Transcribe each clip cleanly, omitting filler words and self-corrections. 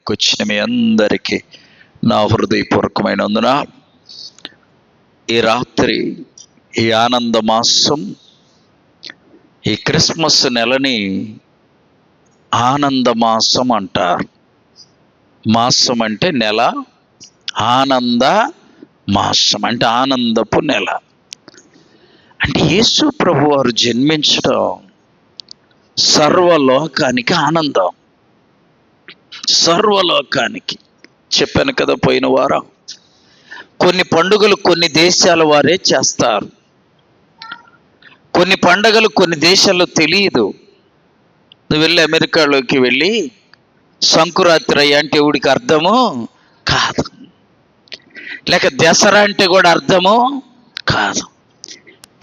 వచ్చిన మీ అందరికీ నా హృదయపూర్వకమైన వందన. ఈ రాత్రి, ఈ ఆనంద మాసం, ఈ క్రిస్మస్ నెలని ఆనంద మాసం అంటారు. మాసం అంటే నెల, ఆనంద మాసం అంటే ఆనందపు నెల. అంటే యేసు ప్రభు వారు జన్మించడం సర్వలోకానికి ఆనందం. సర్వలోకానికి. చెప్పాను కదా పోయిన వారం, కొన్ని పండుగలు కొన్ని దేశాల వారే చేస్తారు, కొన్ని పండుగలు కొన్ని దేశాల్లో తెలియదు. నువ్వు వెళ్ళి అమెరికాలోకి వెళ్ళి సంకురాత్రి అంటే ఎవడికి అర్థము కాదు, లేక దసరా అంటే కూడా అర్థము కాదు.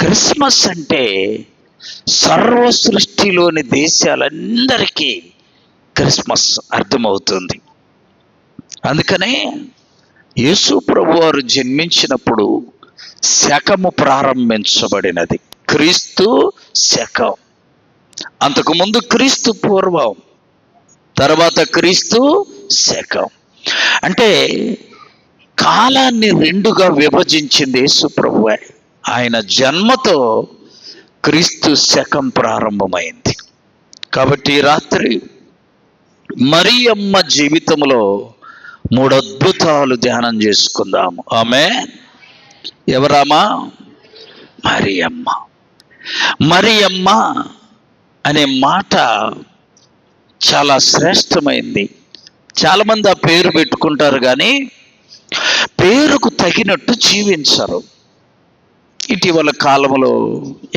క్రిస్మస్ అంటే సర్వ సృష్టిలోని దేశాలందరికీ క్రిస్మస్ అర్థమవుతుంది. అందుకనే యేసు ప్రభు వారు జన్మించినప్పుడు శకము ప్రారంభించబడినది. క్రీస్తు శకం. అంతకుముందు క్రీస్తు పూర్వం, తర్వాత క్రీస్తు శకం. అంటే కాలాన్ని రెండుగా విభజించింది యేసు ప్రభువే. ఆయన జన్మతో క్రీస్తు శకం ప్రారంభమైంది. కాబట్టి ఈ రాత్రి మరియమ్మ జీవితంలో 3 అద్భుతాలు ధ్యానం చేసుకుందాము. ఆమేన్. ఎవరామా? మరియమ్మ. మరియమ్మ అనే మాట చాలా శ్రేష్టమైంది. చాలామంది ఆ పేరు పెట్టుకుంటారు కానీ పేరుకు తగినట్టు జీవించరు. ఇటీవల కాలంలో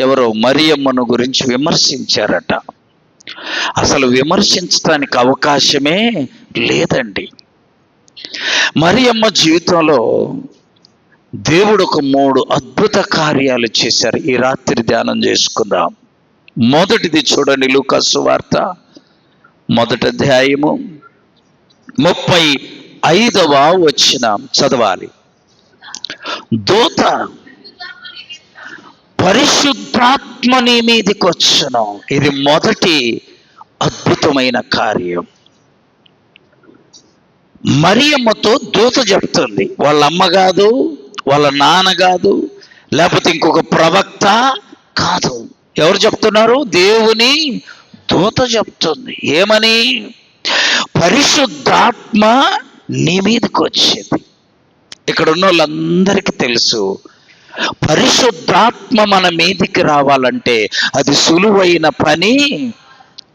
ఎవరో మరియమ్మను గురించి విమర్శించారట. అసలు విమర్శించడానికి అవకాశమే లేదండి. మరియమ్మ జీవితంలో దేవుడు ఒక 3 అద్భుత కార్యాలు చేశారు. ఈ రాత్రి ధ్యానం చేసుకుందాం. మొదటిది చూడండి, లూకా సువార్త 1వ అధ్యాయము 35వ వచనం చదవాలి. దూత పరిశుద్ధాత్మ నీ మీదికి వచ్చును. ఇది మొదటి అద్భుతమైన కార్యం. మరియమ్మతో దూత చెప్తుంది. వాళ్ళ అమ్మ కాదు, వాళ్ళ నాన్న కాదు, లేకపోతే ఇంకొక ప్రవక్త కాదు. ఎవరు చెప్తున్నారు? దేవుని దూత చెప్తుంది. ఏమని? పరిశుద్ధాత్మ నీ మీదకి వచ్చింది. ఇక్కడ ఉన్న వాళ్ళందరికీ తెలుసు, పరిశుద్ధాత్మ మన మీదికి రావాలంటే అది సులువైన పని.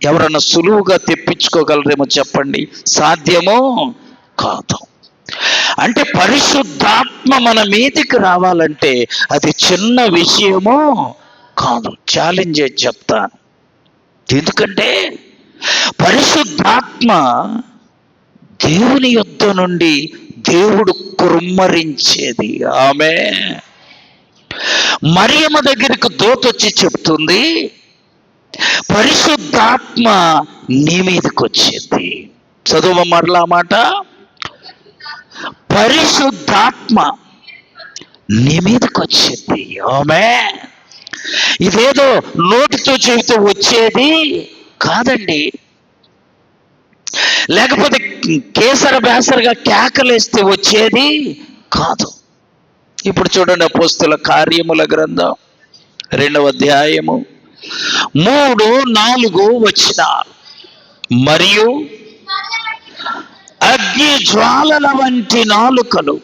ఎవరన్నా సులువుగా తెప్పించుకోగలరేమో చెప్పండి? సాధ్యమో కాదు. అంటే పరిశుద్ధాత్మ మన మీదికి రావాలంటే అది చిన్న విషయమో కాదు. ఛాలెంజ్ చేసి చెప్తాను. ఎందుకంటే పరిశుద్ధాత్మ దేవుని యొద్ద నుండి దేవుడు కుమ్మరించేది. ఆమె మరియమ్మ దగ్గరికి దూత వచ్చి చెప్తుంది, పరిశుద్ధాత్మ నీ మీదకి వచ్చింది. చదువు మరలా మాట. పరిశుద్ధాత్మ నీ మీదకి వచ్చింది. ఆమె ఇదేదో నోటితో చెబితే వచ్చేది కాదండి, లేకపోతే కేసర బేసరగా కేకలేస్తే వచ్చేది కాదు. ఇప్పుడు చూడండి, అపోస్తలుల కార్యముల గ్రంథం 2వ అధ్యాయము 3, 4 వచనాలు. మరియు అగ్ని జ్వాలల వంటి నాలుకలు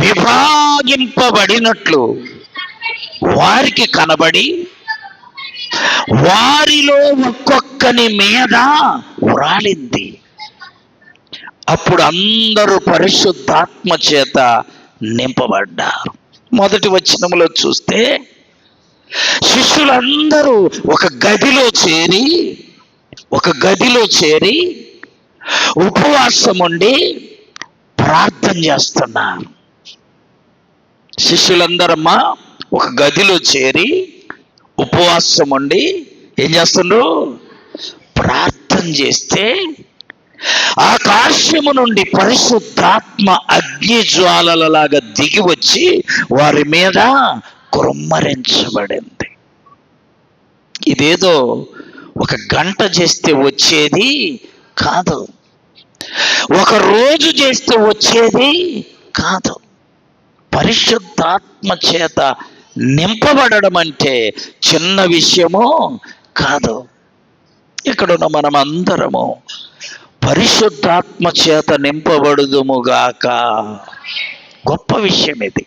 విభాగింపబడినట్లు వారికి కనబడి వారిలో ఒక్కొక్కని మీద వ్రాలింది. అప్పుడు అందరూ పరిశుద్ధాత్మ చేత నింపబడ్డారు. మొదటి వచనంలో చూస్తే శిష్యులందరూ ఒక గదిలో చేరి ఉపవాసం ఉండి ప్రార్థన చేస్తున్నారు. శిష్యులందరమ్మా ఒక గదిలో చేరి ఉపవాసం ఉండి ఏం చేస్తున్నారు? ప్రార్థన చేస్తే ఆకాశము నుండి పరిశుద్ధాత్మ అగ్ని జ్వాలలలాగా దిగి వచ్చి వారి మీద కుమ్మరించబడింది. ఇదేదో ఒక గంట చేస్తే వచ్చేది కాదు. ఒక రోజు చేస్తే వచ్చేది కాదు. పరిశుద్ధాత్మ చేత నింపబడడం అంటే చిన్న విషయమో కాదు. ఇక్కడున్న మనం అందరము పరిశుద్ధాత్మ చేత నింపబడుదుముగాక. గొప్ప విషయం ఇది,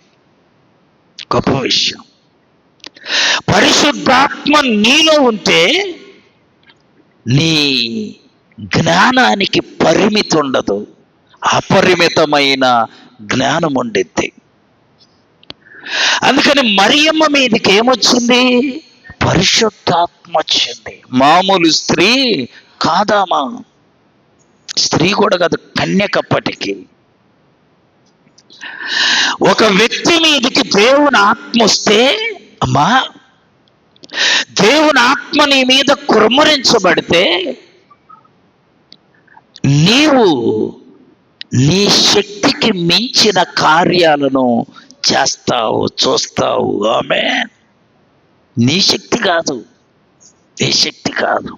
గొప్ప విషయం. పరిశుద్ధాత్మ నీలో ఉంటే నీ జ్ఞానానికి పరిమితి ఉండదు, అపరిమితమైన జ్ఞానం ఉండిద్ది. అందుకని మరియమ్మ మీదకి ఏమొచ్చింది? పరిశుద్ధాత్మ వచ్చింది. మామూలు స్త్రీ కాదామా, స్త్రీ కూడా కాదు, కన్యకప్పటికి. ఒక వ్యక్తి మీదకి దేవుని ఆత్మ వస్తే, అమ్మా దేవుని ఆత్మ నీ మీద కుమ్మరించబడితే నీవు నీ శక్తికి మించిన కార్యాలను చేస్తావు, చూస్తావు. ఆమె నీ శక్తి కాదు, నీ శక్తి కాదు.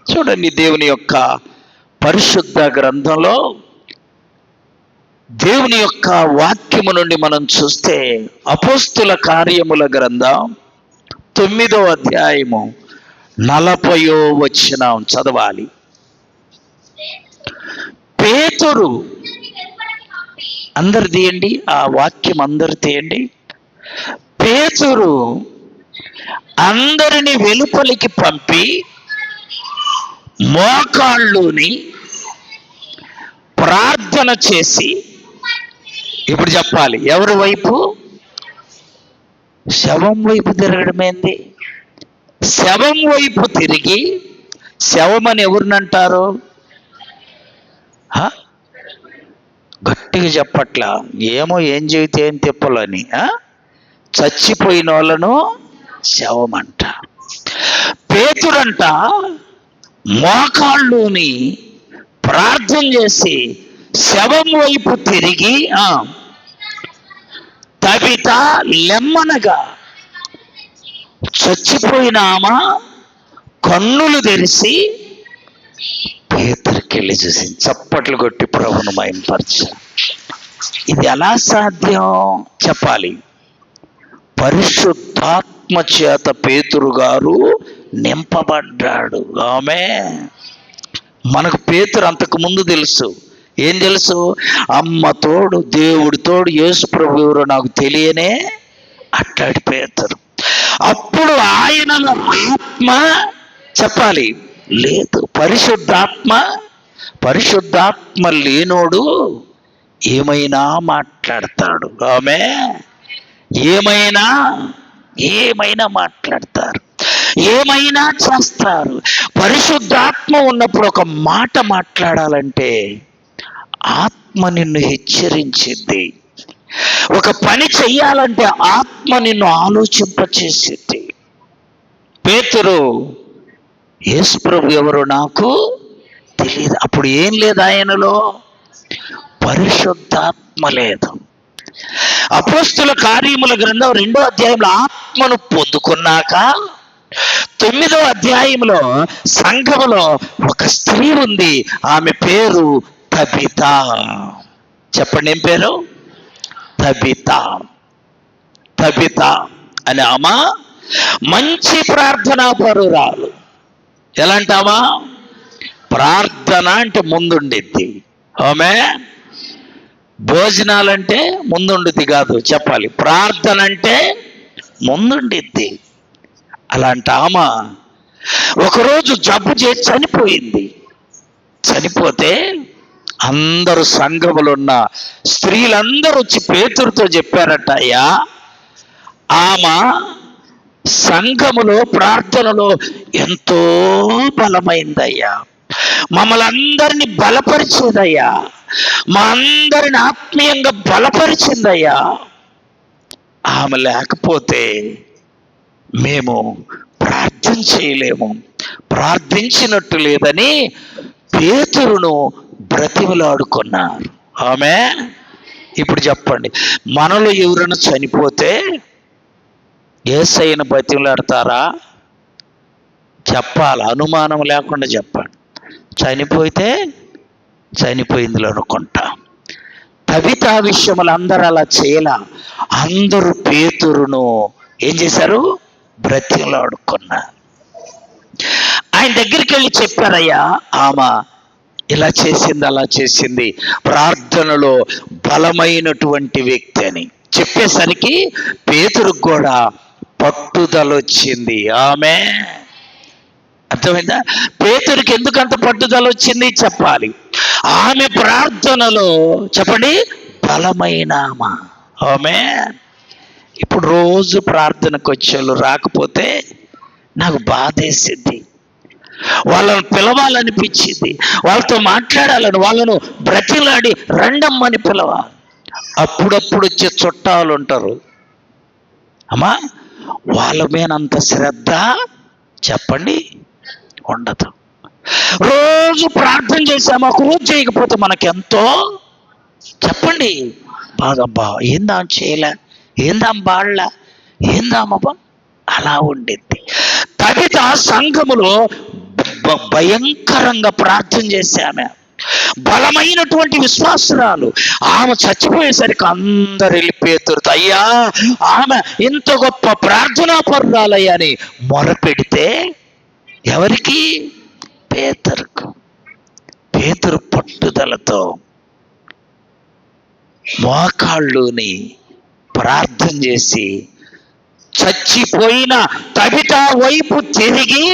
చూడండి, దేవుని యొక్క పరిశుద్ధ గ్రంథంలో దేవుని యొక్క వాక్యము నుండి మనం చూస్తే అపోస్తుల కార్యముల గ్రంథం 9వ అధ్యాయము 40వ వచనం చదవాలి. పేతురు, అందరు తీయండి ఆ వాక్యం, అందరు తీయండి. పేతురు అందరిని వెలుపలికి పంపి మోకాళ్ళుని ప్రార్థన చేసి, ఇప్పుడు చెప్పాలి ఎవరి వైపు? శవం వైపు తిరగడం ఏంది? శవం వైపు తిరిగి, శవమని ఎవరినంటారు? గట్టిగా చెప్పట్లా, ఏమో ఏం చెబితే ఏం తిప్పలని. చచ్చిపోయిన వాళ్ళను శవం అంట. పేతురంట మోకాళ్ళుని ప్రార్థన చేసి శవం వైపు తిరిగి, తబిత లెమ్మనగా, చచ్చిపోయిన ఆమె కన్నులు తెరిచి పేతురికి వెళ్ళి చూసింది. చప్పట్లు కొట్టి ప్రభువును మహిమపరచు. ఇది ఎలా సాధ్యం చెప్పాలి? పరిశుద్ధాత్మ చేత పేతురు గారు నింపబడ్డాడు. ఆమె మనకు పేతురు అంతకు ముందు తెలుసు. ఏం తెలుసు? అమ్మ తోడు, దేవుడి తోడు, యేసు ప్రభు ఎవరో నాకు తెలియనే అట్టాడి పేతురు. అప్పుడు ఆయనలో ఆత్మ చెప్పాలి లేదు. పరిశుద్ధాత్మ లేనోడు ఏమైనా మాట్లాడతాడు. ఆమె ఏమైనా మాట్లాడతారు, ఏమైనా చేస్తారు. పరిశుద్ధాత్మ ఉన్నప్పుడు ఒక మాట మాట్లాడాలంటే ఆత్మ నిన్ను హెచ్చరించింది. ఒక పని చెయ్యాలంటే ఆత్మ నిన్ను ఆలోచింపచేసింది. పేతురు, యేసు ప్రభు ఎవరో నాకు తెలియదు. అప్పుడు ఏం లేదు ఆయనలో? పరిశుద్ధాత్మ లేదు. అపోస్తుల కార్యముల గ్రంథం 2వ అధ్యాయంలో ఆత్మను పొందుకున్నాక 9వ అధ్యాయంలో సంఘములో ఒక స్త్రీ ఉంది. ఆమె పేరు తబిత. చెప్పండి, ఏం పేరు? తబిత అని ఆమె మంచి ప్రార్థనా పరురాలు. ఎలాంటామా? ప్రార్థన అంటే ముందుండిద్ది. ఆమె భోజనాలంటే ముందుండిద్ది కాదు, చెప్పాలి ప్రార్థన అంటే ముందుండిద్ది. అలాంటి ఆమె ఒకరోజు జబ్బు చేసి చనిపోయింది. చనిపోతే అందరూ సంఘములో ఉన్న స్త్రీలందరూ వచ్చి పేతురుతో చెప్పారట, అయ్యా ఆమె సంఘములో ప్రార్థనలో ఎంతో బలమైందయ్యా, మమ్మల్ని అందరినీ బలపరిచేదయ్యా, మా అందరిని ఆత్మీయంగా బలపరిచిందయ్యా. ఆమె లేకపోతే మేము ప్రార్థన చేయలేము, ప్రార్థించినట్టు లేదని పేతురును బ్రతిమలాడుకున్నారు. ఆమె ఇప్పుడు చెప్పండి, మనలో ఎవరైనా చనిపోతే యేసయ్యను బ్రతిమలాడతారా? చెప్పాలి, అనుమానం లేకుండా చెప్పండి. చనిపోతే చనిపోయిందిలో అనుకుంటా. తబిత విషయములు అందరూ అలా చేయాల. అందరూ పేతురును ఏం చేశారు? బ్రతిమలాడుకున్నారు. ఆయన దగ్గరికి వెళ్ళి చెప్పారయ్యా, ఆమె ఇలా చేసింది, అలా చేసింది, ప్రార్థనలో బలమైనటువంటి వ్యక్తి అని చెప్పేసరికి పేతురుకు కూడా పట్టుదల వచ్చింది. ఆమె అర్థమైందా? పేతురికి ఎందుకంత పట్టుదల వచ్చింది చెప్పాలి. ఆమె ప్రార్థనలో చెప్పండి బలమైన ఆమె. ఇప్పుడు రోజు ప్రార్థనకు వచ్చేవాళ్ళు రాకపోతే నాకు బాధేసింది, వాళ్ళను పిలవాలనిపించింది, వాళ్ళతో మాట్లాడాలని, వాళ్ళను బ్రతిలాడి రండమ్మని పిలవాలి. అప్పుడప్పుడు వచ్చే చుట్టాలు ఉంటారు అమ్మా, వాళ్ళ మీద అంత శ్రద్ధ చెప్పండి ఉండదు. రోజు ప్రార్థన చేసాము, ఒక రోజు చేయకపోతే మనకెంతో చెప్పండి బాధబ్బా, ఏందాం చేయలే, ఏందాం బాళ్ళ, ఏందామబ్బా, అలా ఉండింది. తబిత సంఘములో భయంకరంగా ప్రార్థన చేశామె, బలమైనటువంటి విశ్వాసురాలు. ఆమె చచ్చిపోయేసరికి అందరు వెళ్ళి పేతురుతో, అయ్యా ఆమె ఇంత గొప్ప ప్రార్థనా పరురాలయ్యా అని మొరపెడితే ఎవరికి? పేతురుకు. పేతురు పట్టుదలతో మోకాళ్ళుని ప్రార్థన చేసి చచ్చిపోయిన తబిత వైపు తిరిగి,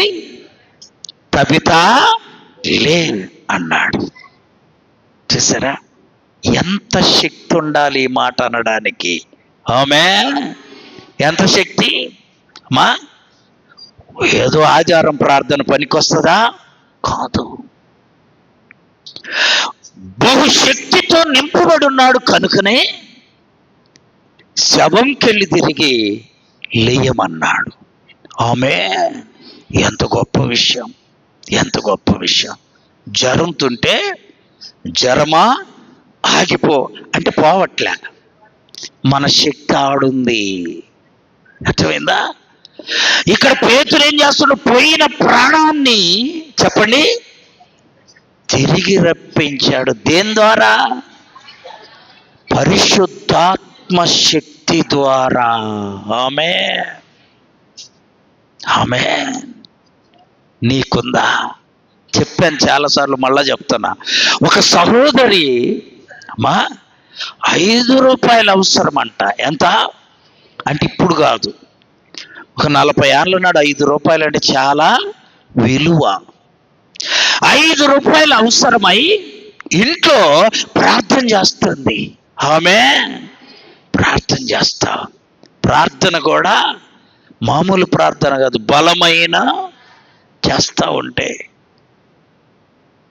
తబిత లే అన్నాడు. చూసారా ఎంత శక్తి ఉండాలి ఈ మాట అనడానికి? ఆమె ఎంత శక్తి మా, ఏదో ఆచారం ప్రార్థన పనికొస్తుందా? కాదు. బహుశక్తితో నింపబడి ఉన్నాడు కనుకనే శవంకెళ్ళి తిరిగి లేయమన్నాడు. ఆమె ఎంత గొప్ప విషయం, ఎంత గొప్ప విషయం. జరంతుంటే జరమా ఆగిపో అంటే పోవట్లే, మన శక్తి ఆడుంది. అర్థమైందా? ఇక్కడ పేతురు ఏం చేస్తున్నాడు? పోయిన ప్రాణాన్ని చెప్పండి తిరిగి రప్పించాడు. దేని ద్వారా? పరిశుద్ధాత్మ శక్తి ద్వారా. ఆమె ఆమె నీకుందా? చెప్పాను చాలాసార్లు, మళ్ళా చెప్తున్నా. ఒక సహోదరి మా 5 రూపాయలు అవసరం అంట. ఎంత అంటే ఇప్పుడు కాదు, ఒక 40 ఏళ్ళ నాడు 5 రూపాయలు అంటే చాలా విలువ. 5 రూపాయలు అవసరమై ఇంట్లో ప్రార్థన చేస్తుంది. ఆమె ప్రార్థన చేస్తా, ప్రార్థన కూడా మామూలు ప్రార్థన కాదు, బలమైన చేస్తా ఉంటే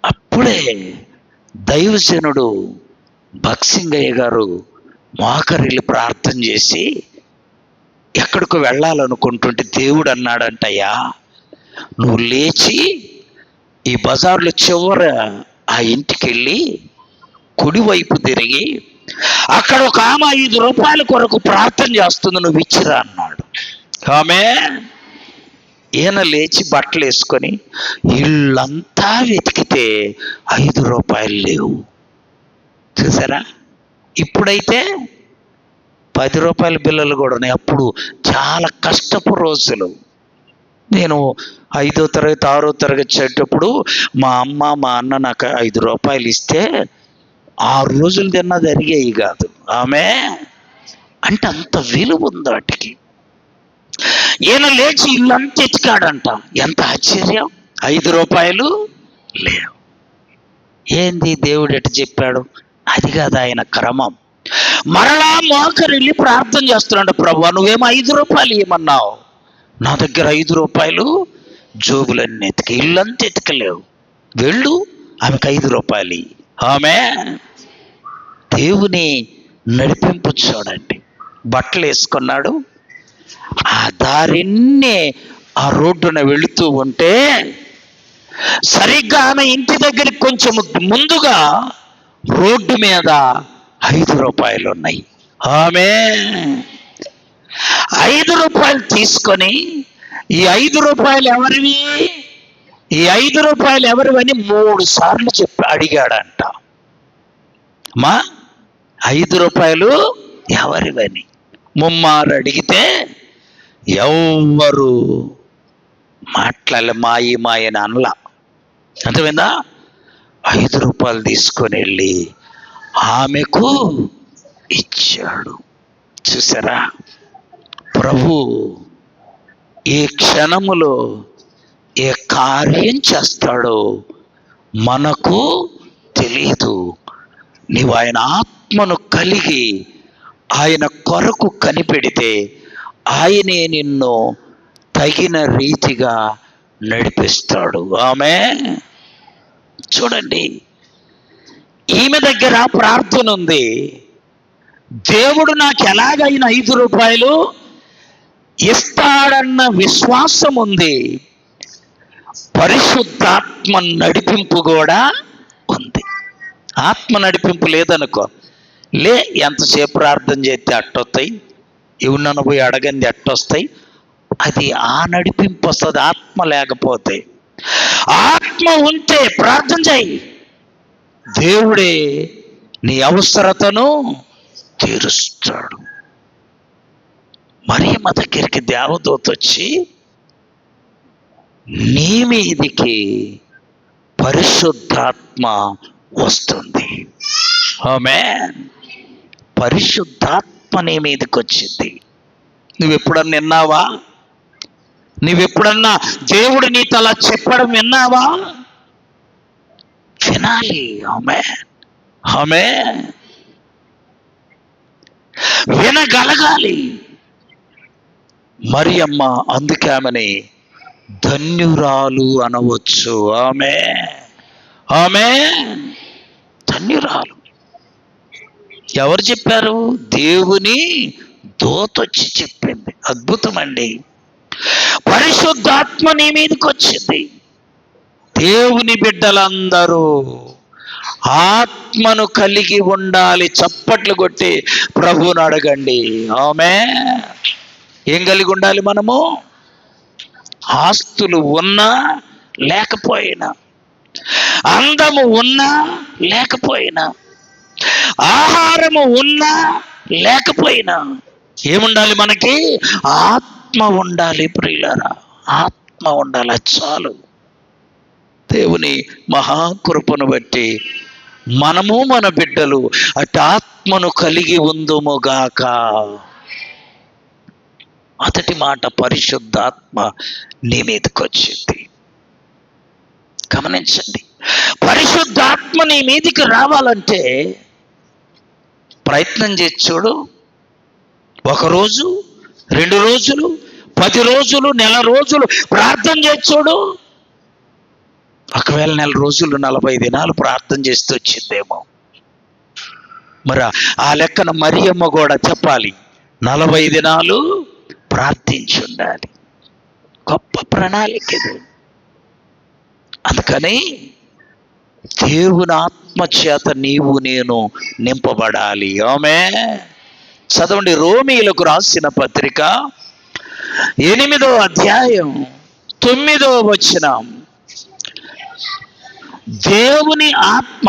అప్పుడే దైవజనుడు భక్సింగయ్య గారు మోకరిల్లి ప్రార్థన చేసి ఎక్కడికి వెళ్ళాలనుకుంటుంటే దేవుడు అన్నాడంటయ్యా, నువ్వు లేచి ఈ బజార్లో చివర ఆ ఇంటికి వెళ్ళి కుడివైపు తిరిగి అక్కడ ఒక ఆమె 5 రూపాయల కొరకు ప్రార్థన చేస్తుంది, నువ్వు ఇచ్చిరా అన్నాడు. ఆమె ఈయన లేచి బట్టలు వేసుకొని ఇల్లంతా వెతికితే 5 రూపాయలు లేవు. చూసారా? ఇప్పుడైతే 10 రూపాయల బిల్లలు కూడా ఉన్నాయి. అప్పుడు చాలా కష్టపు రోజులు. నేను 5వ తరగతి 6వ తరగతి చదివేటప్పుడు మా అమ్మ మా అన్న నాకు 5 రూపాయలు ఇస్తే 6 రోజులు తిన్నా జరిగేవి కాదు. ఆమె అంటే అంత విలువ ఉంది వాటికి. ఈయన లేచి ఇల్లంతా ఎతికాడంట. ఎంత ఆశ్చర్యం, 5 రూపాయలు లేవు. ఏంది దేవుడు ఎటు చెప్పాడు? అది కాదు ఆయన క్రమం. మరలా మోకరిల్లి ప్రార్థన చేస్తున్నాడు, ప్రభువా నువ్వేమో 5 రూపాయలు ఇవ్వమన్నావు, నా దగ్గర 5 రూపాయలు జోబులన్నీ ఎతికి ఇల్లంతా ఎతికలేవు, వెళ్ళు ఆమెకు 5 రూపాయలు. ఆమె దేవుని నడిపింపు చూడండి. బట్టలు వేసుకున్నాడు, ఆ దారిన్నే ఆ రోడ్డున వెళుతూ ఉంటే సరిగ్గా ఆమె ఇంటి దగ్గరికి కొంచెం ముందుగా రోడ్డు మీద 5 రూపాయలు ఉన్నాయి. ఆమె 5 రూపాయలు తీసుకొని, ఈ 5 రూపాయలు ఎవరివి? ఈ 5 రూపాయలు ఎవరివని 3 సార్లు అడిగాడంట. మా 5 రూపాయలు ఎవరివని ముమ్మారు అడిగితే ఎవ్వరు మాట్లాడలే. మాయని అనలా. అర్థమైందా? 5 రూపాయలు తీసుకొని వెళ్ళి ఆమెకు ఇచ్చాడు. చూసారా? ప్రభు ఏ క్షణములో ఏ కార్యం చేస్తాడో మనకు తెలియదు. నీవు ఆయన ఆత్మను కలిగి ఆయన కొరకు కనిపెడితే ఆయనే నిన్ను తగిన రీతిగా నడిపిస్తాడు. ఆమేన్. చూడండి, ఈమె దగ్గర ప్రార్థన ఉంది. దేవుడు నాకు ఎలాగైనా 5 రూపాయలు ఇస్తాడన్న విశ్వాసం ఉంది. పరిశుద్ధాత్మ నడిపింపు కూడా ఉంది. ఆత్మ నడిపింపు లేదనుకో, ఎంతసేపు ప్రార్థన చేస్తే అట్టొస్తాయి, ఇవునను పోయి అడగంది అట్టొస్తాయి. అది ఆ నడిపింపు వస్తుంది. ఆత్మ లేకపోతే, ఆత్మ ఉంటే ప్రార్థన చేయి, దేవుడే నీ అవసరతను తీరుస్తాడు. మరియమ్మ దగ్గరికి దేవదూత వచ్చి, నీ మీదికి పరిశుద్ధాత్మ వస్తుంది. ఆమేన్. పరిశుద్ధాత్మ నీ మీదకి వచ్చింది. నువ్వెప్పుడన్నా విన్నావా? నువ్వెప్పుడన్నా దేవుడు నీతో అలా చెప్పడం విన్నావా? వినాలి. ఆమేన్. ఆమేన్. వినగలగాలి. మరియమ్మ అందుకే ఆమెని ధన్యురాలు అనవచ్చు. ఆమేన్. ఆమేన్. ధన్యురాలు. ఎవరు చెప్పారు? దేవుని దూత వచ్చి చెప్పింది. అద్భుతం అండి. పరిశుద్ధాత్మ నీ మీదకి వచ్చింది. దేవుని బిడ్డలందరూ ఆత్మను కలిగి ఉండాలి. చప్పట్లు కొట్టి ప్రభువుని అడగండి. ఆమేన్. ఏం కలిగి ఉండాలి మనము? ఆస్తులు ఉన్నా లేకపోయినా, అందము ఉన్నా లేకపోయినా, ఆహారము ఉన్నా లేకపోయినా ఏముండాలి మనకి? ఆత్మ ఉండాలి. ప్రియులారా, ఆత్మ ఉండాలి. చాలు. దేవుని మహాకృపను బట్టి మనము మన బిడ్డలు అటు ఆత్మను కలిగి ఉందుముగాక. మొదటి మాట, పరిశుద్ధాత్మ నీ మీదకి వచ్చింది. గమనించండి, పరిశుద్ధాత్మ నీ మీదికి రావాలంటే ప్రయత్నం చేసి చూడు. 1 రోజు, 2 రోజులు, 10 రోజులు, నెల రోజులు ప్రార్థన చేసి చూడు. ఒకవేళ నెల రోజులు 40 దినాలు ప్రార్థన చేస్తూ వచ్చిందేమో. మరి ఆ లెక్కన మరియమ్మ కూడా చెప్పాలి, 40 దినాలు ప్రార్థించి ఉండాలి. గొప్ప ప్రణాళిక ఇది. అందుకని దేవుని ఆత్మ చేత నీవు నేను నింపబడాలి. ఆమేన్. చదవండి, రోమీయులకు రాసిన పత్రిక 8వ అధ్యాయం 9వ వచనం. దేవుని ఆత్మ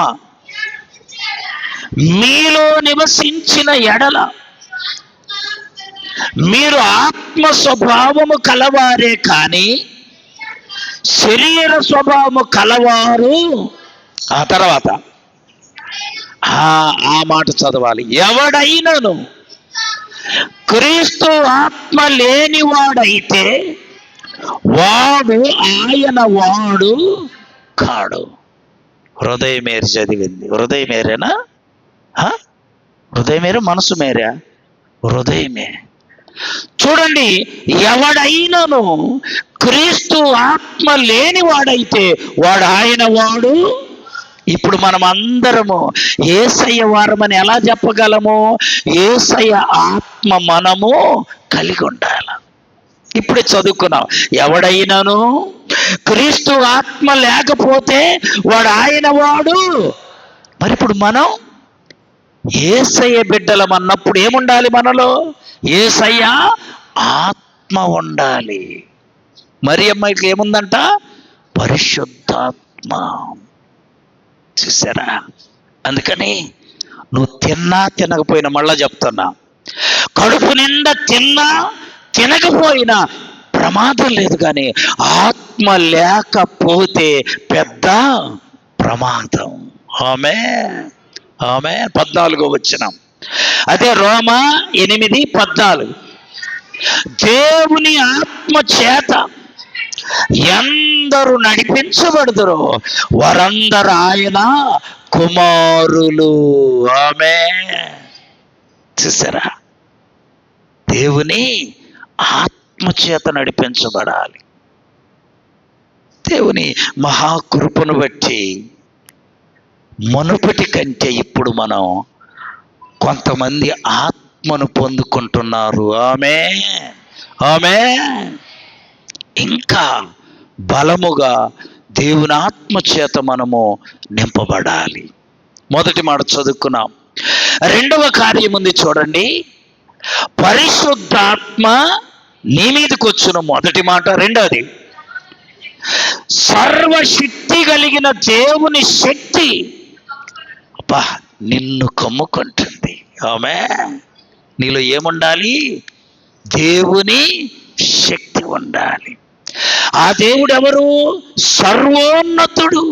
మీలో నివసించిన ఎడల మీరు ఆత్మ స్వభావము కలవారే కానీ శరీర స్వభావము కలవారు. ఆ తర్వాత ఆ మాట చదవాలి. ఎవడైనను క్రీస్తు ఆత్మ లేనివాడైతే వాడు ఆయన వాడు కాడు. హృదయమేరు చదివింది. హృదయమేరేనా? హృదయమేరు, మనసు మేరా? హృదయమే. చూడండి, ఎవడైనను క్రీస్తు ఆత్మ లేనివాడైతే వాడు ఆయన వాడు. ఇప్పుడు మనం అందరము యేసయ్య వారమని ఎలా చెప్పగలము? యేసయ్య ఆత్మ మనము కలిగి ఉండాలి. ఇప్పుడే చదువుకున్నాం, ఎవడైనాను క్రీస్తు ఆత్మ లేకపోతే వాడు ఆయన వాడు. మరి ఇప్పుడు మనం యేసయ్య బిడ్డలం అన్నప్పుడు ఏముండాలి మనలో? యేసయ్య ఆత్మ ఉండాలి. మరియమ్మకి ఏముందంట? పరిశుద్ధాత్మ. చూసారా? అందుకని నువ్వు తిన్నా తినకపోయినా, మళ్ళా చెప్తున్నా, కడుపు నిండా తిన్నా తినకపోయినా ప్రమాదం లేదు, కానీ ఆత్మ లేకపోతే పెద్ద ప్రమాదం. ఆమె 14 వచనం, అదే రోమా 8:14. దేవుని ఆత్మ చేత ఎందరు నడిపించబడుదురో వారందరూ ఆయన కుమారులు. చూసారా? దేవుని ఆత్మ చేత నడిపించబడాలి. దేవుని మహాకృపను బట్టి మునుపటి కంటే ఇప్పుడు మనం కొంతమంది ఆత్మను పొందుకుంటున్నారు. ఆమె ఇంకా బలముగా దేవుని ఆత్మ చేత మనము నింపబడాలి. మొదటి మాట చదువుకున్నాం. రెండవ కార్యం ఉంది చూడండి, పరిశుద్ధాత్మ నీ మీదకి వచ్చును. మొదటి మాట. రెండవది, సర్వశక్తి కలిగిన దేవుని శక్తి నిన్ను కమ్ముకుంటుంది. నీలో ఏముండాలి? దేవుని శక్తి ఉండాలి. ఆ దేవుడు ఎవరు? సర్వోన్నతుడు.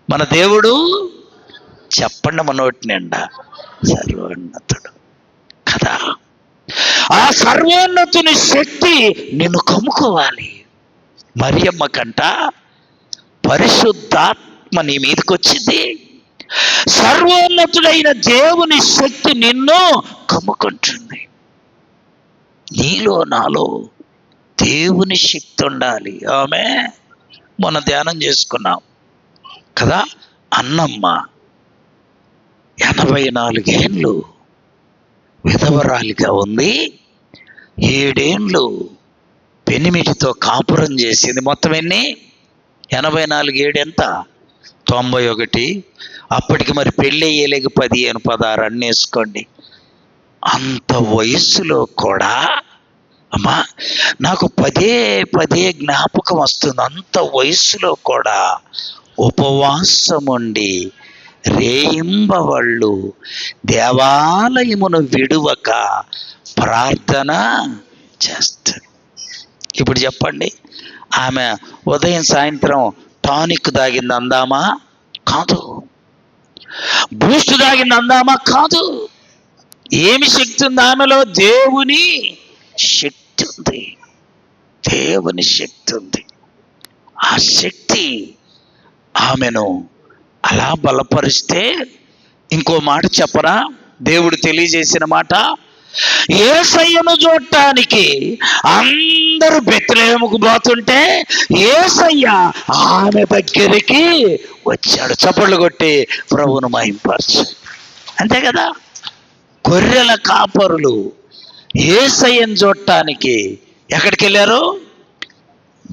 మన దేవుడు, చెప్పండి మన నోటి నిండా, సర్వోన్నతుడు కదా. ఆ సర్వోన్నతుని శక్తి నిన్ను కమ్ముకోవాలి. మరియమ్మ కంట పరిశుద్ధాత్మ నీ మీదకి వచ్చింది. సర్వోన్నతుడైన దేవుని శక్తి నిన్ను కమ్ముకుంటుంది. నీలో నాలో దేవుని శక్తి ఉండాలి. మొన్న ధ్యానం చేసుకున్నాం కదా. అన్నమ్మ 84 ఏళ్ళు విధవరాలిగా ఉంది. 7 ఏళ్ళు పెనిమిటితో కాపురం చేసింది. మొత్తం ఎన్ని? 84, 7 ఎంత? 91. అప్పటికి మరి పెళ్ళి అయ్యేలేక 15, 16 అన్నీ వేసుకోండి. అంత వయస్సులో కూడా అమ్మా, నాకు పదే జ్ఞాపకం వస్తుంది. అంత వయస్సులో కూడా ఉపవాసం ఉండి రేయింబవళ్ళు దేవాలయమును విడువక ప్రార్థన చేస్తారు. ఇప్పుడు చెప్పండి, ఆమె ఉదయం సాయంత్రం టానిక్ తాగింది అందామా? కాదు. బూస్ట్ తాగింది అందామా? కాదు. ఏమి శక్తి ఉంది ఆమెలో? దేవుని శక్తి ఉంది. దేవుని శక్తి ఉంది. ఆ శక్తి ఆమెను అలా బలపరిస్తే, ఇంకో మాట చెప్పరా? దేవుడు తెలియజేసిన మాట, యేసయ్యను చూడటానికి అందరూ బెత్లెహేముకు పోతుంటే యేసయ్య ఆమె దగ్గరికి వచ్చాడు. చప్పట్లు కొట్టి ప్రభువును మహింపరచు. అంతే కదా. గొర్రెల కాపరులు యేసయ్యను చూడటానికి ఎక్కడికి వెళ్ళారు?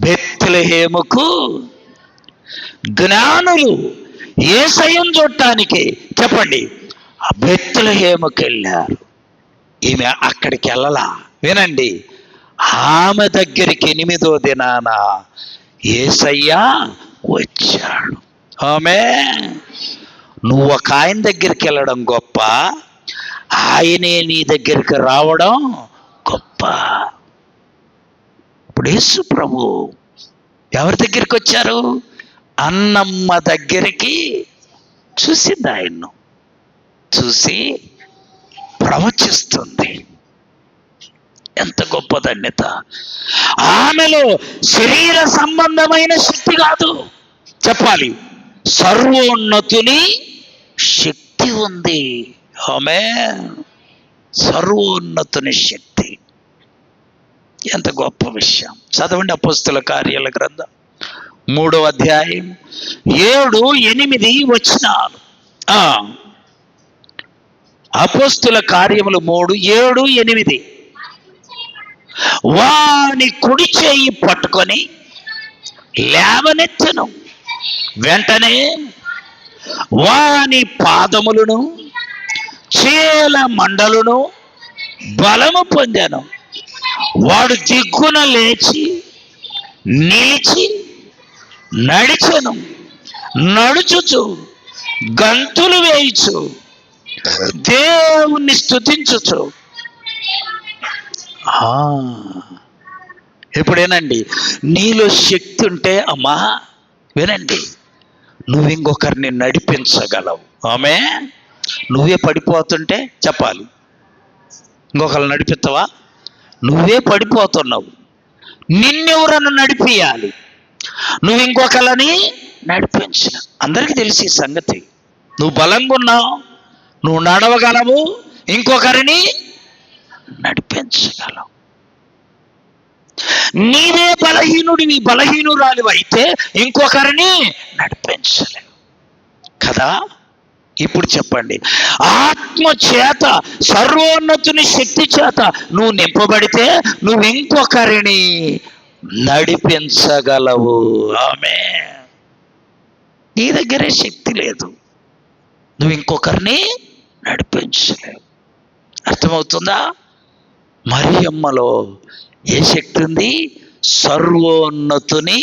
బెత్లెహేముకు. జ్ఞానులు యేసయ్యను చూడటానికి చెప్పండి బెత్లెహేముకు వెళ్ళారు. ఈమె అక్కడికి వెళ్ళలా. వినండి, ఆమె దగ్గరికి 8వ దినాన యేసయ్య వచ్చాడు. నువ్వు ఒక ఆయన దగ్గరికి వెళ్ళడం గొప్ప, ఆయనే నీ దగ్గరికి రావడం గొప్ప. ఇప్పుడు యేసు ప్రభు ఎవరి దగ్గరికి వచ్చారు? అన్నమ్మ దగ్గరికి. చూసింది, ఆయన్ను చూసి ప్రవచిస్తుంది. ఎంత గొప్ప ధన్యత! ఆమెలో శరీర సంబంధమైన శక్తి కాదు, చెప్పాలి, సర్వోన్నతుని శక్తి ఉంది. సర్వోన్నతుని శక్తి. ఎంత గొప్ప విషయం! చదవండి అపోస్తుల కార్యాల గ్రంథం 3వ అధ్యాయం 7, 8 వచనాలు. అపోస్తుల కార్యములు 3, 7, 8. వాని కుడి చేయి పట్టుకొని లేవనెత్తెను. వెంటనే వాని పాదములను చీల మండలను బలము పొందాను. వాడు దిగ్గున లేచి నిలిచి నడిచెను, నడుచుచు గంతులు వేయుచు దేవుణ్ణి స్తుతించుచు. ఎప్పుడేనండి నీలో శక్తి ఉంటే అమ్మా వినండి, నువ్వు ఇంకొకరిని నడిపించగలవు. ఆమె నువ్వే పడిపోతుంటే చెప్పాలి, ఇంకొకరిని నడిపిస్తావా? నువ్వే పడిపోతున్నావు, నిన్నెవరನ್ನು నడిపియాలి, నువ్వు ఇంకొకరిని నడిపించు. అందరికీ తెలిసి ఈ సంగతి. నువ్వు బలంగా ఉన్నావు, నువ్వు నడవగలవు, ఇంకొకరిని నడిపించగలవు. నీవే బలహీనుడివి, బలహీనురాలివి అయితే ఇంకొకరిని నడిపించలేవు కదా. ఇప్పుడు చెప్పండి, ఆత్మ చేత సర్వోన్నతుని శక్తి చేత నువ్వు నింపబడితే నువ్వు ఇంకొకరిని నడిపించగలవు. ఆమె నీ దగ్గరే శక్తి లేదు, నువ్వు ఇంకొకరిని నడిపించలేవు. అర్థమవుతుందా? మరియమ్మలో ఏ శక్తి ఉంది? సర్వోన్నతుని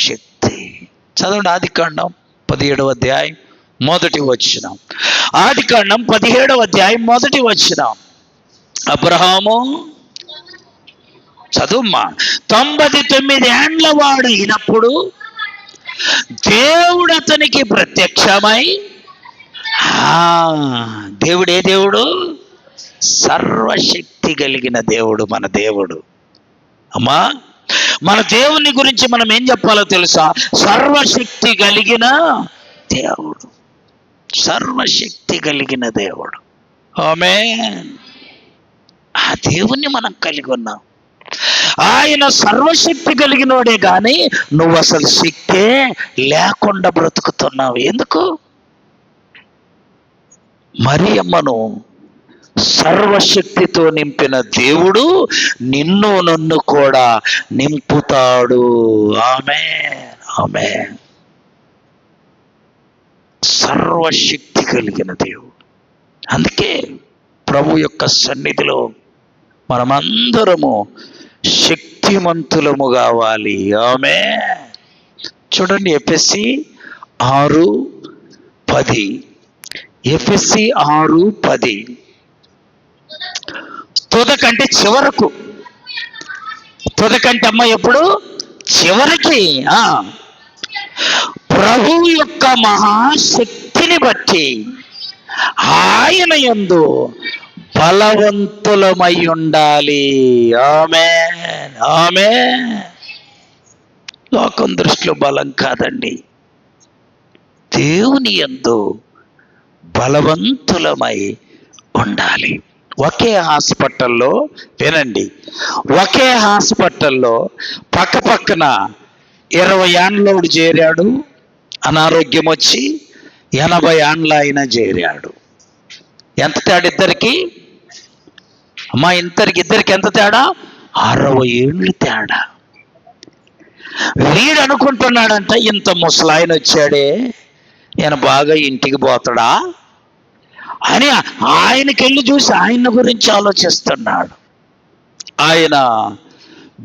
శక్తి. చదవండి ఆదికాండం 17వ అధ్యాయం 1వ వచనం. ఆదికాండం 17వ అధ్యాయం 1వ వచనం. అబ్రహాము చదువుమ్మా 99 ఏండ్ల వాడు అయినప్పుడు దేవుడు అతనికి ప్రత్యక్షమై, దేవుడే దేవుడు, సర్వశక్తి కలిగిన దేవుడు మన దేవుడు. అమ్మా మన దేవుని గురించి మనం ఏం చెప్పాలో తెలుసా? సర్వశక్తి కలిగిన దేవుడు, సర్వశక్తి కలిగిన దేవుడు. ఆమేన్. ఆ దేవుణ్ణి మనం కలిగి ఉన్నాం. ఆయన సర్వశక్తి కలిగినోడే కానీ నువ్వు అసలు శక్తే లేకుండా బ్రతుకుతున్నావు. ఎందుకు? మరియమ్మను సర్వశక్తితో నింపిన దేవుడు నిన్ను నన్ను కూడా నింపుతాడు. ఆమేన్, ఆమేన్. సర్వశక్తి కలిగిన దేవుడు. అందుకే ప్రభు యొక్క సన్నిధిలో మనమందరము శక్తిమంతులము కావాలి. ఆమేన్. చూడండి ఎఫెసీ 6:10. ఎఫెసీ 6:10. తుదకంటే చివరకు, తుదకంటే అమ్మ ఎప్పుడు? చివరికి ప్రభువు యొక్క మహాశక్తిని బట్టి ఆయన యందు బలవంతులమై ఉండాలి. ఆమేన్, ఆమేన్. లోకం దృష్టిలో బలం కాదండి, దేవుని యందు బలవంతులమై ఉండాలి. ఒకే హాస్పిటల్లో వినండి, ఒకే హాస్పిటల్లో పక్క పక్కన 20 ఏండ్లోడు చేరాడు, అనారోగ్యం వచ్చి 80 ఏండ్ల ఆయన చేరాడు. ఎంత తేడా ఇద్దరికి? అమ్మా ఇద్దరికి ఎంత తేడా? 60 ఏళ్ళు తేడా. వీడు అనుకుంటున్నాడంట, ఇంత ముసలాయన వచ్చాడే, ఈయన బాగా ఇంటికి పోతాడా అని ఆయనకెళ్ళి చూసి ఆయన గురించి ఆలోచిస్తున్నాడు. ఆయన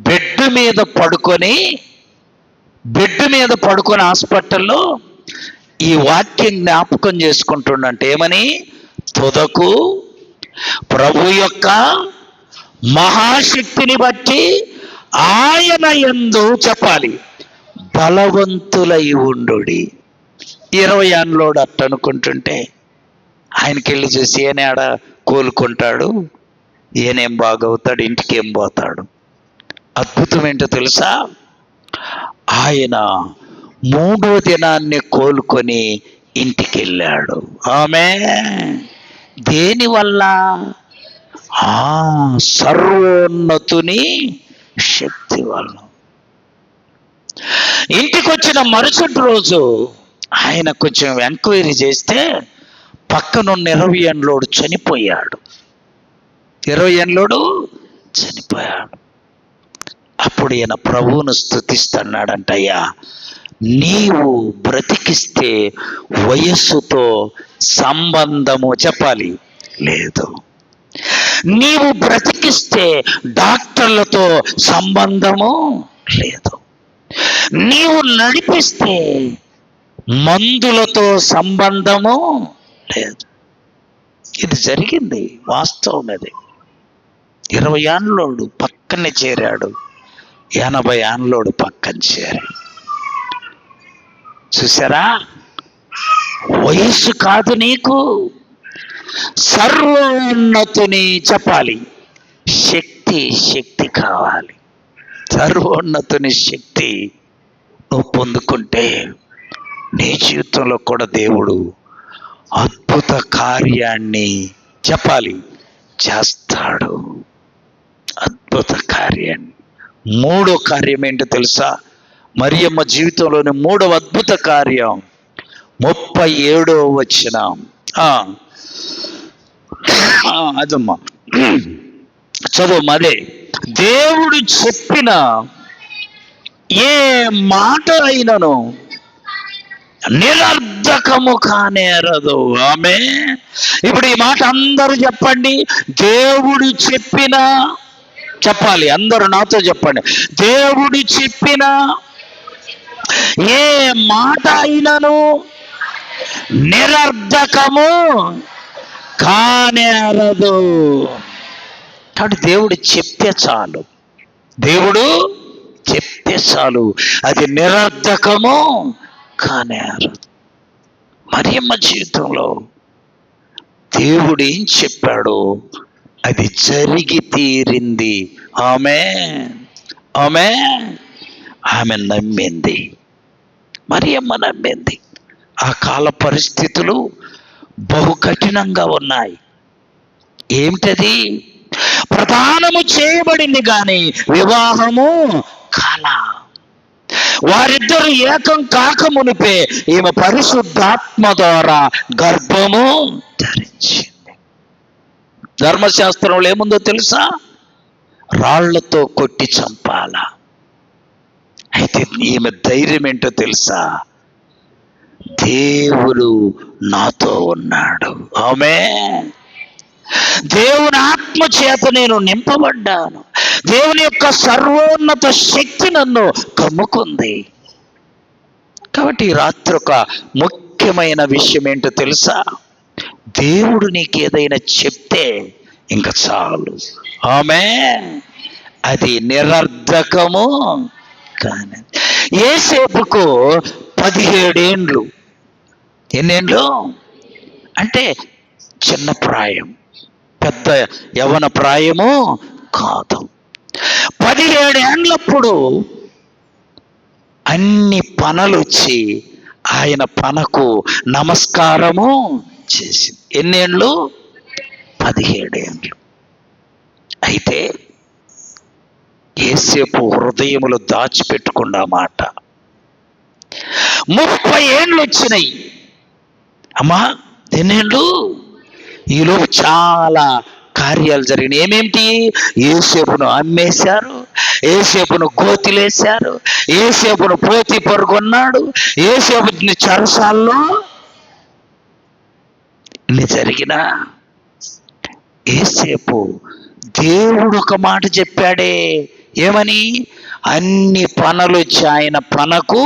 బెడ్ మీద పడుకొని హాస్పిటల్లో ఈ వాక్యం జ్ఞాపకం చేసుకుంటుండంటే ఏమని? తుదకు ప్రభు యొక్క మహాశక్తిని బట్టి ఆయన యందు చెప్పాలి బలవంతులై ఉండుడి. 20 ఏండ్లోడు అట్ట అనుకుంటుంటే ఆయనకెళ్ళి చూసి ఈయన ఆడ కోలుకుంటాడు, ఈయనేం బాగవుతాడు, ఇంటికి ఏం పోతాడు. అద్భుతం ఏంటో తెలుసా? ఆయన 3వ దినాన్ని కోలుకొని ఇంటికి వెళ్ళాడు. ఆమేన్. దేనివల్ల? సర్వోన్నతుని శక్తి వల్ల. ఇంటికి వచ్చిన మరుసటి రోజు ఆయన కొంచెం ఎంక్వైరీ చేస్తే పక్కనున్న 20 ఏండ్లోడు చనిపోయాడు. 20 ఏండ్లోడు చనిపోయాడు. అప్పుడు ఈయన ప్రభువును స్తుతిస్తున్నాడంట, అయ్యా నీవు బ్రతికిస్తే వయస్సుతో సంబంధము చెప్పాలి లేదు, నీవు బ్రతికిస్తే డాక్టర్లతో సంబంధము లేదు. నీవు నడిపిస్తే మందులతో సంబంధము లేదు. ఇది జరిగింది, వాస్తవం. అది 20 ఏళ్ళోడు పక్కనే చేరాడు, 80 ఏళ్ళోడు పక్కన చేరాడు. చూసారా? వయస్సు కాదు నీకు, సర్వోన్నతుని చెప్పాలి శక్తి కావాలి. సర్వోన్నతుని శక్తి నువ్వు పొందుకుంటే నీ జీవితంలో కూడా దేవుడు అద్భుత కార్యాన్ని చెప్పాలి చేస్తాడు. అద్భుత కార్యాన్ని. 3వ కార్యం ఏంటో తెలుసా? మరియమ్మ జీవితంలోని 3వ అద్భుత కార్యం 37వ వచనం. అదమ్మా చదువు. అదే, దేవుడు చెప్పిన ఏ మాట అయినను నిరర్ధకము కానేరదు. ఆమె ఇప్పుడు ఈ మాట అందరూ చెప్పండి. దేవుడు చెప్పిన, చెప్పాలి అందరూ నాతో చెప్పండి, దేవుడు చెప్పిన ఏ మాట అయినను నిరర్ధకము కానేరదు. కాబట్టి దేవుడు చెప్తే చాలు, దేవుడు చెప్తే చాలు, అది నిరర్ధకము కానేరదు. మరియమ్మ జీవితంలో దేవుడు ఏం చెప్పాడో అది జరిగి తీరింది. ఆమె నమ్మింది. మరియమ్మ నమ్మింది. ఆ కాల పరిస్థితులు బహు కఠినంగా ఉన్నాయి. ఏమిటది? ప్రదానము చేయబడింది కానీ వివాహము కాల. వారిద్దరు ఏకం కాక మునిపే ఈమె పరిశుద్ధాత్మ ద్వారా గర్భము ధరించింది. ధర్మశాస్త్రంలో ఏముందో తెలుసా? రాళ్లతో కొట్టి చంపాల. అయితే ఈమె ధైర్యం ఏంటో తెలుసా? దేవుడు నాతో ఉన్నాడు. దేవుని ఆత్మ చేత నేను నింపబడ్డాను. దేవుని యొక్క సర్వోన్నత శక్తి నన్ను కమ్ముకుంది. కాబట్టి ఈ రాత్రి ఒక ముఖ్యమైన విషయం ఏంటో తెలుసా? దేవుడు నీకు ఏదైనా చెప్తే ఇంకా చాలు. అది నిరర్ధకము కానీ. యేసేపుకు 17 ఏండ్లు. ఎన్నేండ్లు అంటే చిన్న ప్రాయం, పెద్ద యవన ప్రాయము కాదు. 17 ఏండ్లప్పుడు అన్ని పనులు వచ్చి ఆయన పనకు నమస్కారము చేసింది. ఎన్నేండ్లు? 17 ఏండ్లు. అయితే యేసేపు హృదయములో దాచిపెట్టుకున్న మాట 30 ఏండ్లు వచ్చినాయి. అమ్మా ఎన్నేండ్లు? ఈలోపు చాలా కార్యాలు జరిగినాయి. ఏమేమిటి? యేసేపును అమ్మేశారు, యేసేపును గోతిలేశారు, యేసేపును పోతి పరుగున్నాడు, యేసేపుని చెరసాల్లో. ఇన్ని జరిగినా యేసేపు దేవుడు ఒక మాట చెప్పాడే. ఏమని? అన్ని పనులు వచ్చి ఆయన పనకు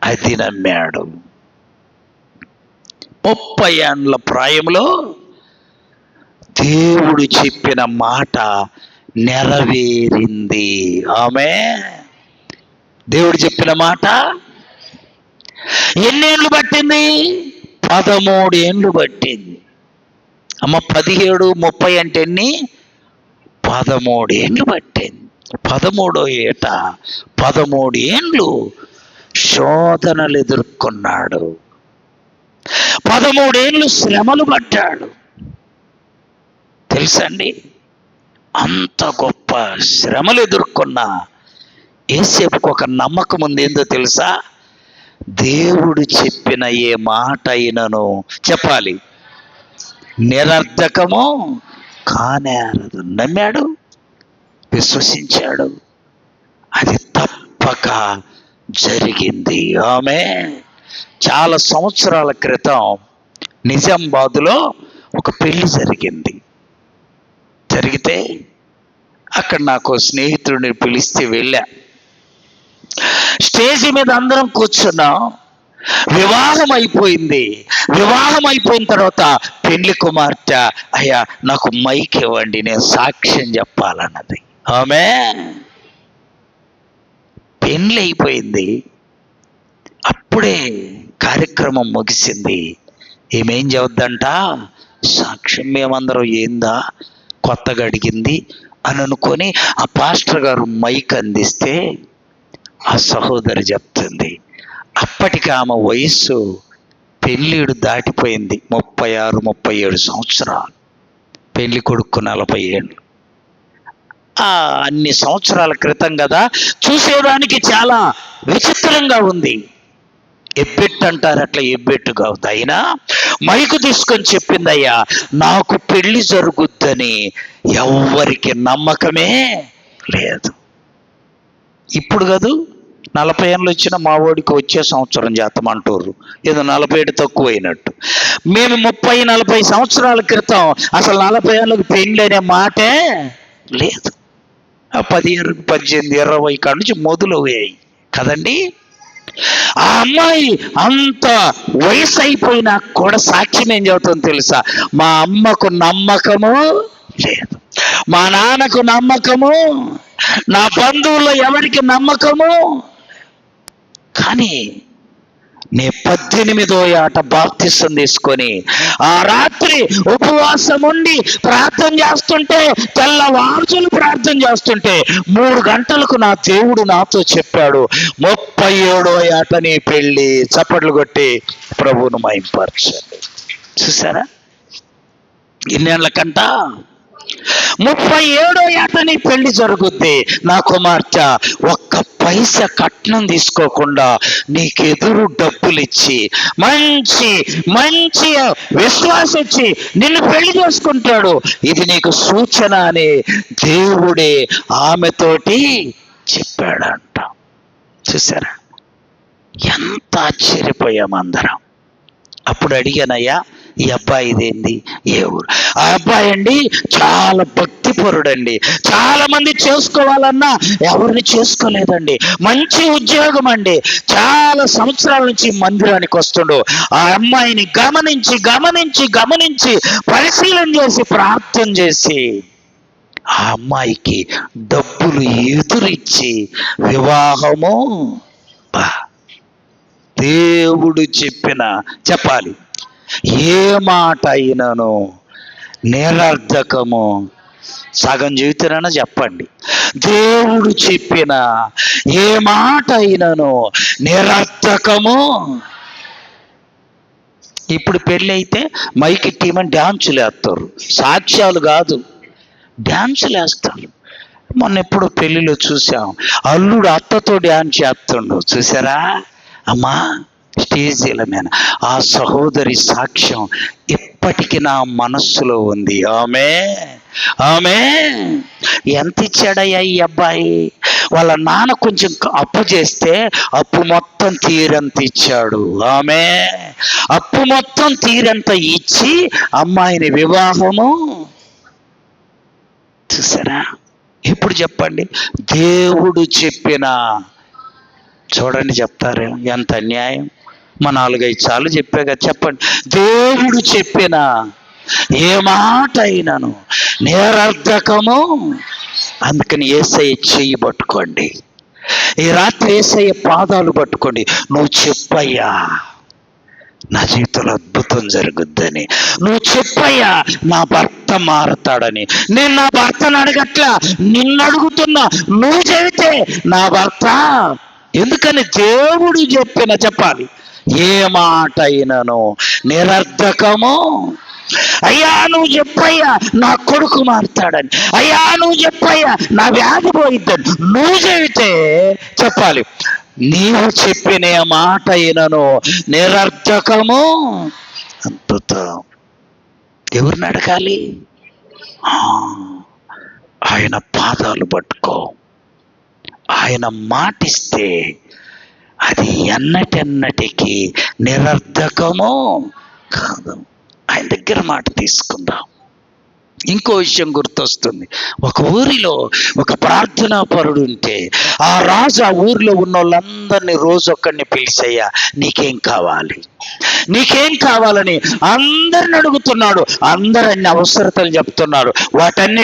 అది నమ్మాడు. 30 ఏండ్ల ప్రాయంలో దేవుడు చెప్పిన మాట నెరవేరింది. దేవుడు చెప్పిన మాట ఎన్నేళ్ళు పట్టింది? 13 ఏండ్లు పట్టింది. అమ్మ 17, 30 అంటే ఎన్ని? 13 ఏండ్లు పట్టింది. 13వ ఏట 13 ఏండ్లు శోధనలు ఎదుర్కొన్నాడు. 13 ఏండ్లు శ్రమలు పడ్డాడు. తెలుసండి, అంత గొప్ప శ్రమలు ఎదుర్కొన్న యేసేపుకు ఒక నమ్మకం ఉంది. ఏందో తెలుసా? దేవుడు చెప్పిన ఏ మాట అయినను చెప్పాలి నిరర్ధకము కానేరదు. నమ్మాడు, విశ్వసించాడు, అది తప్పక జరిగింది. చాలా సంవత్సరాల క్రితం నిజామాబాదులో ఒక పెళ్లి జరిగితే అక్కడ నాకు స్నేహితుడిని పిలిస్తే వెళ్ళా. స్టేజి మీద అందరం కూర్చున్నాం. వివాహం అయిపోయింది. వివాహం అయిపోయిన తర్వాత పెళ్లి కుమార్తె, అయ్యా నాకు మైక్ ఇవ్వండి, నేను సాక్ష్యం చెప్పాలన్నది. ఆమె పెళ్లి అయిపోయింది, అప్పుడే కార్యక్రమం ముగిసింది. ఏమేం చదువుద్దంట, సాక్ష్యం. మేమందరం ఏందా కొత్తగా అడిగింది అని అనుకొని ఆ పాస్టర్ గారు మైక్ అందిస్తే ఆ సహోదరి చెప్తుంది, అప్పటికి ఆమె వయస్సు పెళ్ళిడు దాటిపోయింది, 36, 37 సంవత్సరాలు. పెళ్లి కొడుకు 40 ఏళ్ళు. అన్ని సంవత్సరాల క్రితం కదా, చూసేదానికి చాలా విచిత్రంగా ఉంది. ఎబ్బెట్టు అంటారు, అట్లా ఎబ్బెట్టు కాదు. అయినా మైకు తీసుకొని చెప్పిందయ్యా, నాకు పెళ్లి జరుగుద్దని ఎవ్వరికి నమ్మకమే లేదు. ఇప్పుడు కాదు, 40 ఏళ్ళు వచ్చిన మా వాడికి వచ్చే సంవత్సరం చేతం అంటారు, ఏదో 47 తక్కువ అయినట్టు. మేము 30-40 సంవత్సరాల క్రితం అసలు 40 ఏళ్ళకి పెళ్ళి అనే మాటే లేదు. 17, 18, 20 కాడ నుంచి మొదలయ్యాయి కదండి. ఆ అమ్మాయి అంత వయసు అయిపోయినా కూడా సాక్ష్యం ఏం చెబుతుందో తెలుసా, మా అమ్మకు నమ్మకము లేదు, మా నాన్నకు నమ్మకము, నా బంధువుల్లో ఎవరికి నమ్మకము. కానీ నే 18వ ఏట బాప్తిసం తీసుకొని ఆ రాత్రి ఉపవాసం ఉండి ప్రార్థన చేస్తుంటే, తెల్లవారుజామున ప్రార్థన చేస్తుంటే 3 గంటలకు నా దేవుడు నాతో చెప్పాడు, 37వ ఏట నీ పెళ్ళి. చప్పట్లు కొట్టి ప్రభువును మహిమపరచండి. చూసారా, ఇన్నేళ్లకంట 37వ ఏట నీ పెళ్లి జరుగుద్ది. నా కుమార్తె ఒక్క పైసా కట్నం తీసుకోకుండా నీకెదురు డబ్బులు ఇచ్చి మంచి మంచి విశ్వాసం ఇచ్చి నిన్ను పెళ్లి చేసుకుంటాడు, ఇది నీకు సూచన అని దేవుడే ఆమెతోటి చెప్పాడంట. చూసారా, ఎంత ఆశ్చర్యపోయామందరం. అప్పుడు అడిగానయ్యా, ఈ అబ్బాయి ఇదేంది, ఏ ఊరు? ఆ అబ్బాయి అండి చాలా భక్తిపరుడండి, చాలా మంది చేసుకోవాలన్నా ఎవరిని చేసుకోలేదండి, మంచి ఉద్యోగం అండి, చాలా సంవత్సరాల నుంచి మందిరానికి వస్తుండు. ఆ అమ్మాయిని గమనించి గమనించి గమనించి పరిశీలన చేసి ప్రార్థన చేసి ఆ అమ్మాయికి డబ్బులు ఎదురిచ్చి వివాహము. దేవుడు చెప్పాలి, ఏ మాట అయినను నిరర్ధకము. సగం జీవితానైనా చెప్పండి, దేవుడు చెప్పిన ఏ మాట అయినను నిరర్ధకము. ఇప్పుడు పెళ్ళి అయితే మైక్ ఇట్టమని డ్యాన్సులు వేస్తారు, సాక్ష్యాలు కాదు, డ్యాన్సులు వేస్తారు. మొన్న ఎప్పుడు పెళ్లిలో చూసాం, అల్లుడు అత్తతో డ్యాన్స్ చేస్తుండు, చూసారా అమ్మా స్టేజీల మీద. ఆ సహోదరి సాక్ష్యం ఇప్పటికీ నా మనస్సులో ఉంది. ఆమె ఎంత ఇచ్చాడయ్యా ఈ అబ్బాయి? వాళ్ళ నాన్న కొంచెం అప్పు చేస్తే అప్పు మొత్తం తీరంత ఇచ్చాడు. అప్పు మొత్తం తీరంత ఇచ్చి అమ్మాయిని వివాహము. చూసారా, ఇప్పుడు చెప్పండి, దేవుడు చెప్పిన, చూడండి చెప్తారు ఎంత అన్యాయం. మా 4-5 సార్లు చెప్పాక చెప్పండి, దేవుడు చెప్పిన ఏ మాట అయినను నిరర్ధకము. అందుకని యేసయ్య చెయ్యి పట్టుకోండి, ఈ రాత్రి యేసయ్య పాదాలు పట్టుకోండి. నువ్వు చెప్పయ్యా, నా జీవితంలో అద్భుతం జరుగుద్దని. నువ్వు చెప్పయ్యా, నా భర్త మారతాడని. నేను నా భర్తను అడగట్లా, నిన్ను అడుగుతున్నా. నువ్వు చెబితే నా భర్త. ఎందుకని దేవుడు చెప్పాలి, ఏ మాట అయినను నిరర్ధకము. అయ్యా నువ్వు చెప్పయ్యా, నా కొడుకు మారుతాడని. అయ్యా నువ్వు చెప్పయ్యా, నా వ్యాధి పోయిద్దని. నువ్వు చెబితే చెప్పాలి, నీవు చెప్పిన మాట అయినను నిరర్ధకము. అద్భుతం. ఎవరిని అడగాలి? ఆయన పాదాలు పట్టుకో. ఆయన మాటిస్తే అది ఎన్నటెన్నటికి నిరర్ధకము కాదు. ఆయన దగ్గర మాట తీసుకుందాం. ఇంకో విషయం గుర్తొస్తుంది. ఒక ఊరిలో ఒక ప్రార్థనా పరుడు ఉంటే ఆ రాజు ఆ ఊరిలో ఉన్న వాళ్ళందరినీ రోజు ఒక్కడిని పిలిచయ్యా, నీకేం కావాలి, నీకేం కావాలని అందరిని అడుగుతున్నాడు. అందరు అన్ని అవసరతలు చెప్తున్నారు. వాటన్నిటి